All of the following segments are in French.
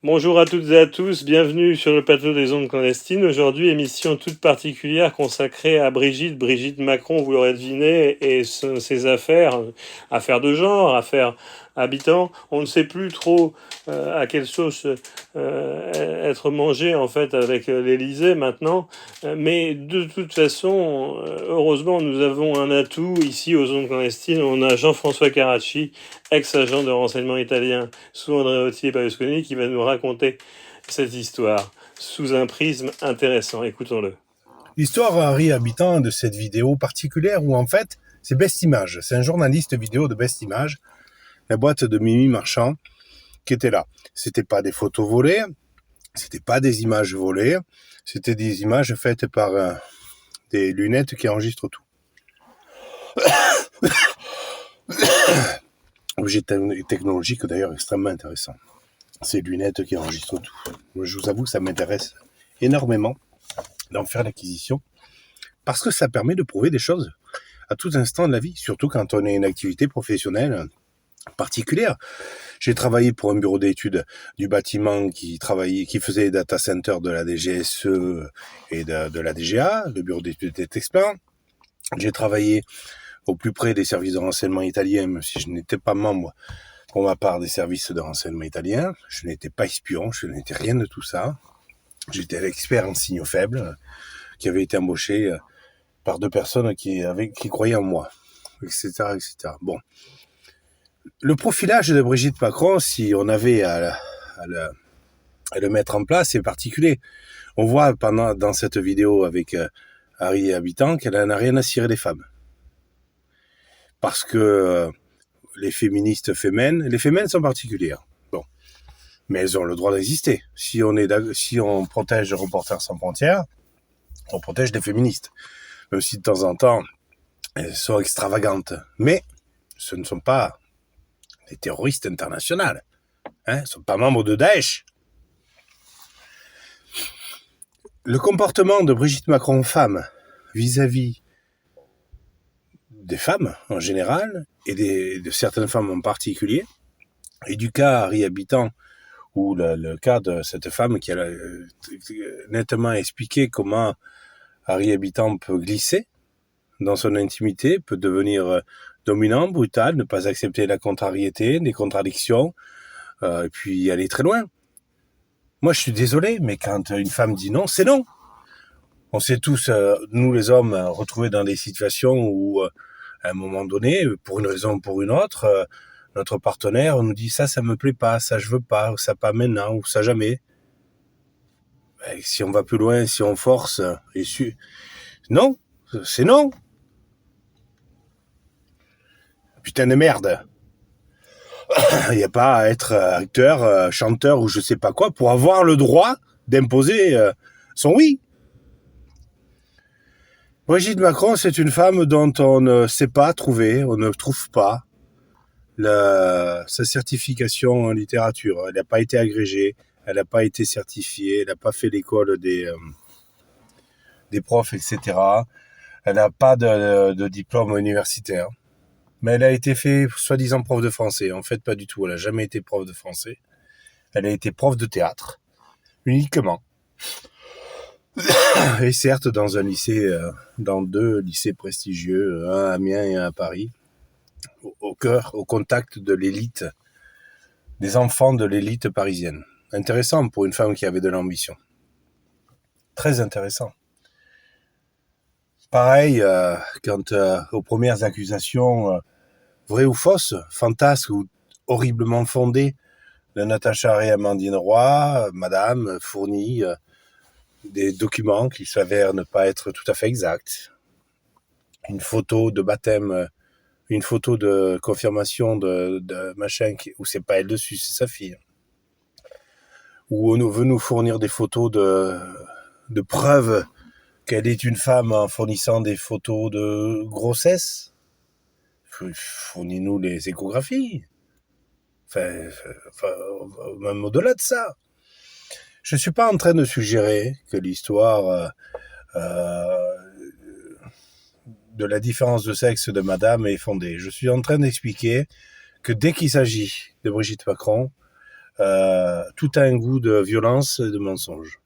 Bonjour à toutes et à tous, bienvenue sur le plateau des ondes clandestines. Aujourd'hui, émission toute particulière consacrée à Brigitte Macron, vous l'aurez deviné, et ses affaires, affaires de genre, affaires habitants. On ne sait plus trop à quelle sauce être mangé en fait avec l'Élysée maintenant, mais de toute façon, heureusement, nous avons un atout ici aux ondes clandestines. On a Jean-François Carracci, ex-agent de renseignement italien sous Andreotti et Berlusconi, qui va nous raconter cette histoire sous un prisme intéressant. Écoutons-le. L'histoire Harry Habitant de cette vidéo particulière où en fait c'est Best Image, c'est un journaliste vidéo de Best Image, la boîte de Mimi Marchand qui était là. C'était pas des photos volées, c'était pas des images volées, c'était des images faites par des lunettes qui enregistrent tout. Objet technologique d'ailleurs extrêmement intéressant. Ces lunettes qui enregistrent tout. Moi, je vous avoue que ça m'intéresse énormément d'en faire l'acquisition parce que ça permet de prouver des choses à tout instant de la vie, surtout quand on a une activité professionnelle particulière. J'ai travaillé pour un bureau d'études du bâtiment qui faisait les data centers de la DGSE et de la DGA, le bureau d'études des Texplan. J'ai travaillé au plus près des services de renseignement italiens, même si je n'étais pas membre pour ma part des services de renseignement italiens. Je n'étais pas espion, je n'étais rien de tout ça. J'étais l'expert en signaux faibles qui avait été embauché par deux personnes qui croyaient en moi, etc., etc. Bon. Le profilage de Brigitte Macron, si on avait à le mettre en place, c'est particulier. On voit dans cette vidéo avec Harry Habitant qu'elle n'a rien à cirer des femmes. Parce que les féministes les femmes sont particulières. Bon. Mais elles ont le droit d'exister. Si on protège Reporters sans frontières, on protège les féministes. Même si de temps en temps, elles sont extravagantes. Mais ce ne sont pas des terroristes internationales. Elles ne sont pas membres de Daesh. Le comportement de Brigitte Macron femme vis-à-vis des femmes en général et de certaines femmes en particulier, et du cas Harry Habitant, ou le cas de cette femme qui a nettement expliqué comment Harry Habitant peut glisser dans son intimité, peut devenir dominant, brutal, ne pas accepter la contrariété, les contradictions, et puis aller très loin. Moi, je suis désolé, mais quand une femme dit non, c'est non. On s'est tous, nous les hommes, retrouvés dans des situations où, à un moment donné, pour une raison ou pour une autre, notre partenaire nous dit ça me plaît pas, ça je veux pas, ou ça pas maintenant, ou ça jamais. Et si on va plus loin, si on force, non, c'est non. Putain de merde. Il n'y a pas à être acteur, chanteur ou je sais pas quoi pour avoir le droit d'imposer son oui. Brigitte Macron, c'est une femme dont on ne sait pas trouver, on ne trouve pas sa certification en littérature. Elle n'a pas été agrégée, elle n'a pas été certifiée, elle n'a pas fait l'école des profs, etc. Elle n'a pas de diplôme universitaire. Mais elle a été fait soi-disant prof de français. En fait, pas du tout. Elle n'a jamais été prof de français. Elle a été prof de théâtre, uniquement. Et certes, dans un lycée, dans deux lycées prestigieux, un à Amiens et un à Paris, au cœur, au contact de l'élite, des enfants de l'élite parisienne. Intéressant pour une femme qui avait de l'ambition. Très intéressant. Pareil, quand aux premières accusations, vraies ou fausses, fantasques ou horriblement fondées, de Natacha Ray Amandine Roy, madame, fournit des documents qui s'avèrent ne pas être tout à fait exacts. Une photo de baptême, une photo de confirmation de machin, où c'est pas elle dessus, c'est sa fille. Où on veut nous fournir des photos de preuves qu'elle est une femme en fournissant des photos de grossesse. Fournis-nous les échographies. Enfin, même au-delà de ça. Je ne suis pas en train de suggérer que l'histoire de la différence de sexe de madame est fondée. Je suis en train d'expliquer que dès qu'il s'agit de Brigitte Macron, tout a un goût de violence et de mensonge.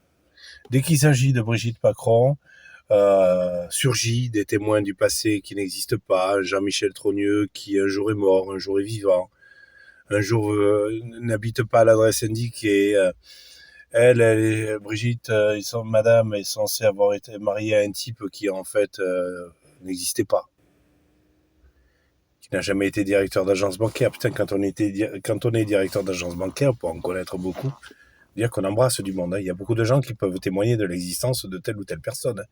Dès qu'il s'agit de Brigitte Macron, surgit des témoins du passé qui n'existent pas, Jean-Michel Trogneux qui un jour est mort, un jour est vivant, un jour n'habite pas à l'adresse indiquée. Brigitte, madame est censée avoir été mariée à un type qui en fait n'existait pas, qui n'a jamais été directeur d'agence bancaire. Putain, quand on est directeur d'agence bancaire, pour en connaître beaucoup, dire qu'on embrasse du monde. Il y a beaucoup de gens qui peuvent témoigner de l'existence de telle ou telle personne.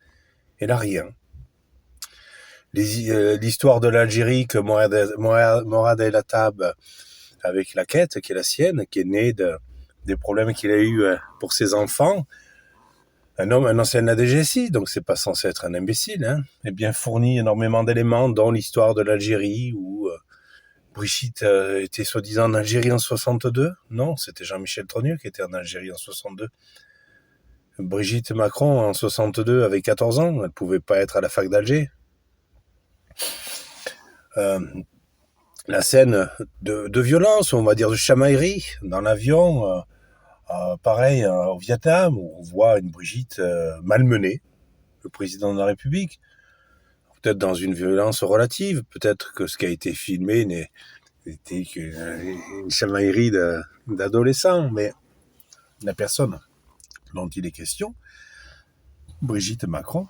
Et là, rien. L'histoire de l'Algérie que Morad El Attab, avec la quête qui est la sienne, qui est née des problèmes qu'il a eu pour ses enfants, un ancien de la DGSI, donc c'est pas censé être un imbécile, et bien fournit énormément d'éléments, dont l'histoire de l'Algérie, où Brigitte était soi-disant en Algérie en 62. Non, c'était Jean-Michel Trogneux qui était en Algérie en 62. Brigitte Macron en 62 avait 14 ans, elle pouvait pas être à la fac d'Alger. La scène de violence, on va dire de chamaillerie dans l'avion, pareil au Vietnam, où on voit une Brigitte malmener le président de la République, peut-être dans une violence relative, peut-être que ce qui a été filmé n'était qu'une chamaillerie d'adolescents, mais la personne dont il est question, Brigitte Macron,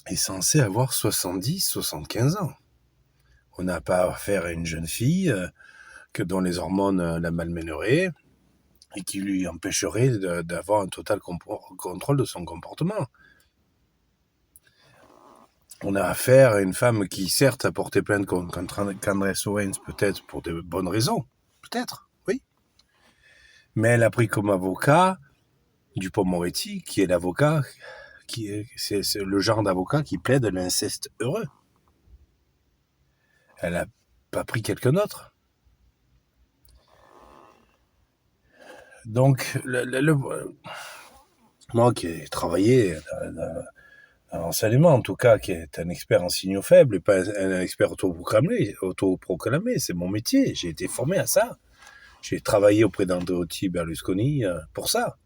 est censée avoir 70-75 ans. On n'a pas affaire à une jeune fille dont les hormones la malmèneraient et qui lui empêcherait d'avoir un total contrôle de son comportement. On a affaire à une femme qui, certes, a porté plainte contre Candace Owens, peut-être pour de bonnes raisons. Peut-être, oui. Mais elle a pris comme avocat Dupond-Moretti, qui est l'avocat, c'est le genre d'avocat qui plaide l'inceste heureux. Elle n'a pas pris quelqu'un d'autre. Donc, moi qui ai travaillé dans l'enseignement, en tout cas, qui est un expert en signaux faibles, et pas un expert autoproclamé, c'est mon métier, j'ai été formé à ça. J'ai travaillé auprès d'Andreotti Berlusconi pour ça.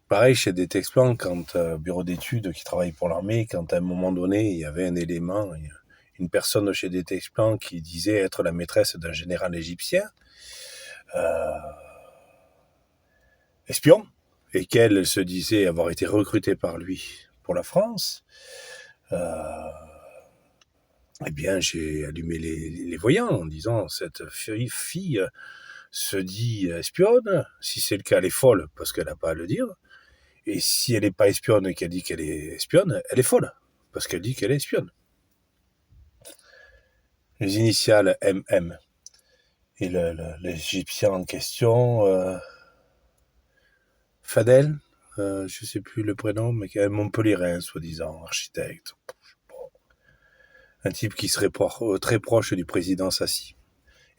Pareil chez Detexplan, quand bureau d'études qui travaille pour l'armée, quand à un moment donné, il y avait un élément, une personne chez Detexplan qui disait être la maîtresse d'un général égyptien, espion, et qu'elle se disait avoir été recrutée par lui pour la France, eh bien, j'ai allumé les voyants en disant, cette fille se dit espionne, si c'est le cas, elle est folle, parce qu'elle n'a pas à le dire, et si elle n'est pas espionne et qu'elle dit qu'elle est espionne, elle est folle, parce qu'elle dit qu'elle est espionne. Les initiales MM. Et l'Égyptien en question, Fadel, je ne sais plus le prénom, mais qui est Montpellierin, soi-disant, architecte. Un type qui serait très proche du président Sassi,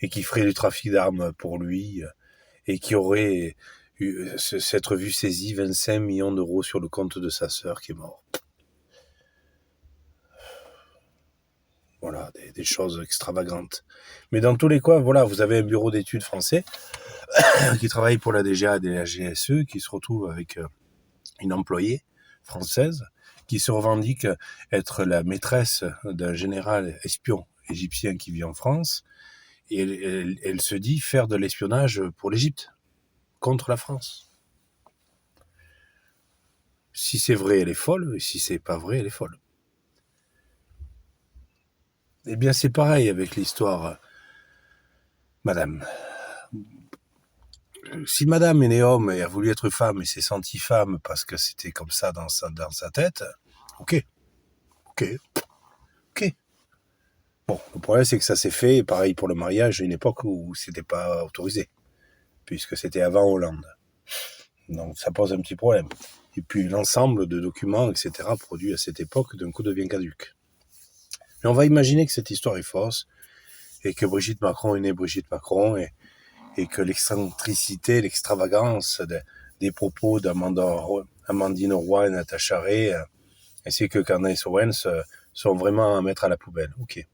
et qui ferait du trafic d'armes pour lui, et qui aurait s'être vu saisi 25 millions d'euros sur le compte de sa sœur qui est morte. Voilà, des choses extravagantes. Mais dans tous les cas, voilà, vous avez un bureau d'études français qui travaille pour la DGA et la GSE, qui se retrouve avec une employée française qui se revendique être la maîtresse d'un général espion égyptien qui vit en France, et elle se dit faire de l'espionnage pour l'Égypte, contre la France. Si c'est vrai, elle est folle, et si c'est pas vrai, elle est folle. Eh bien, c'est pareil avec l'histoire Madame. Si Madame est née homme et a voulu être femme et s'est sentie femme parce que c'était comme ça dans sa tête, ok. Bon, le problème c'est que ça s'est fait, pareil pour le mariage, à une époque où c'était pas autorisé, puisque c'était avant Hollande. Donc ça pose un petit problème. Et puis l'ensemble de documents, etc., produits à cette époque, d'un coup devient caduque. Mais on va imaginer que cette histoire est fausse, et que Brigitte Macron est née Brigitte Macron, et que l'excentricité, l'extravagance des propos d'Amandine Roy et Natacha Ray, ainsi que Candace Owens, sont vraiment à mettre à la poubelle. Ok.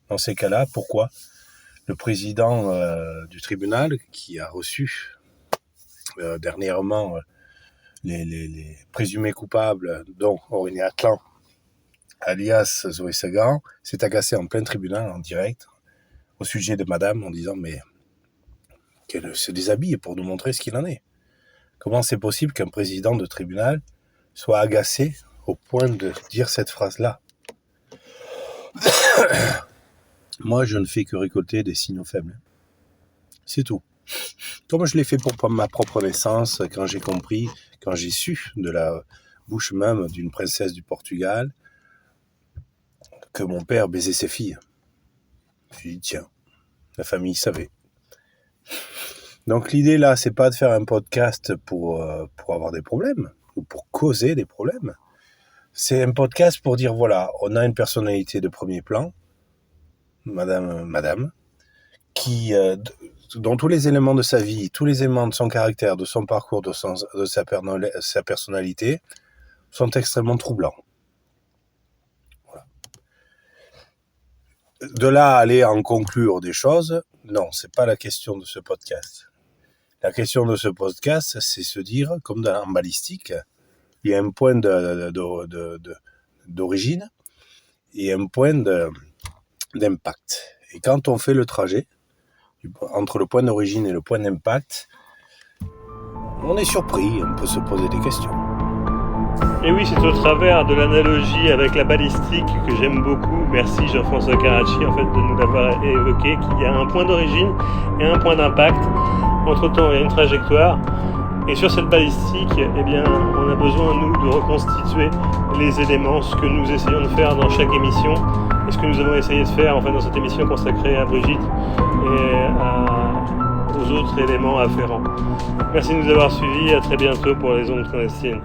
Dans ces cas-là, pourquoi le président du tribunal qui a reçu dernièrement les présumés coupables, dont Aurélien Atlan, alias Zoé Sagan, s'est agacé en plein tribunal, en direct, au sujet de madame, en disant « mais qu'elle se déshabille pour nous montrer ce qu'il en est. Comment c'est possible qu'un président de tribunal soit agacé au point de dire cette phrase-là ?» Moi, je ne fais que récolter des signaux faibles. C'est tout. Comme je l'ai fait pour ma propre naissance, quand j'ai su de la bouche même d'une princesse du Portugal que mon père baisait ses filles. J'ai dit, tiens, la famille savait. Donc l'idée là, c'est pas de faire un podcast pour avoir des problèmes, ou pour causer des problèmes. C'est un podcast pour dire, voilà, on a une personnalité de premier plan, madame, qui, dont tous les éléments de sa vie, tous les éléments de son caractère, de son parcours, de sa personnalité, sont extrêmement troublants. Voilà. De là à aller en conclure des choses, non, c'est pas la question de ce podcast. La question de ce podcast, c'est se dire, comme en balistique, il y a un point d'origine et un point d'impact. Et quand on fait le trajet entre le point d'origine et le point d'impact, on est surpris, on peut se poser des questions. Et oui, c'est au travers de l'analogie avec la balistique que j'aime beaucoup. Merci Jean-François Carracci en fait de nous l'avoir évoqué, qu'il y a un point d'origine et un point d'impact. Entre-temps, il y a une trajectoire. Et sur cette balistique, eh bien, on a besoin, nous, de reconstituer les éléments, ce que nous essayons de faire dans chaque émission, et ce que nous avons essayé de faire dans cette émission consacrée à Brigitte et aux autres éléments afférents. Merci de nous avoir suivis, à très bientôt pour les ondes clandestines.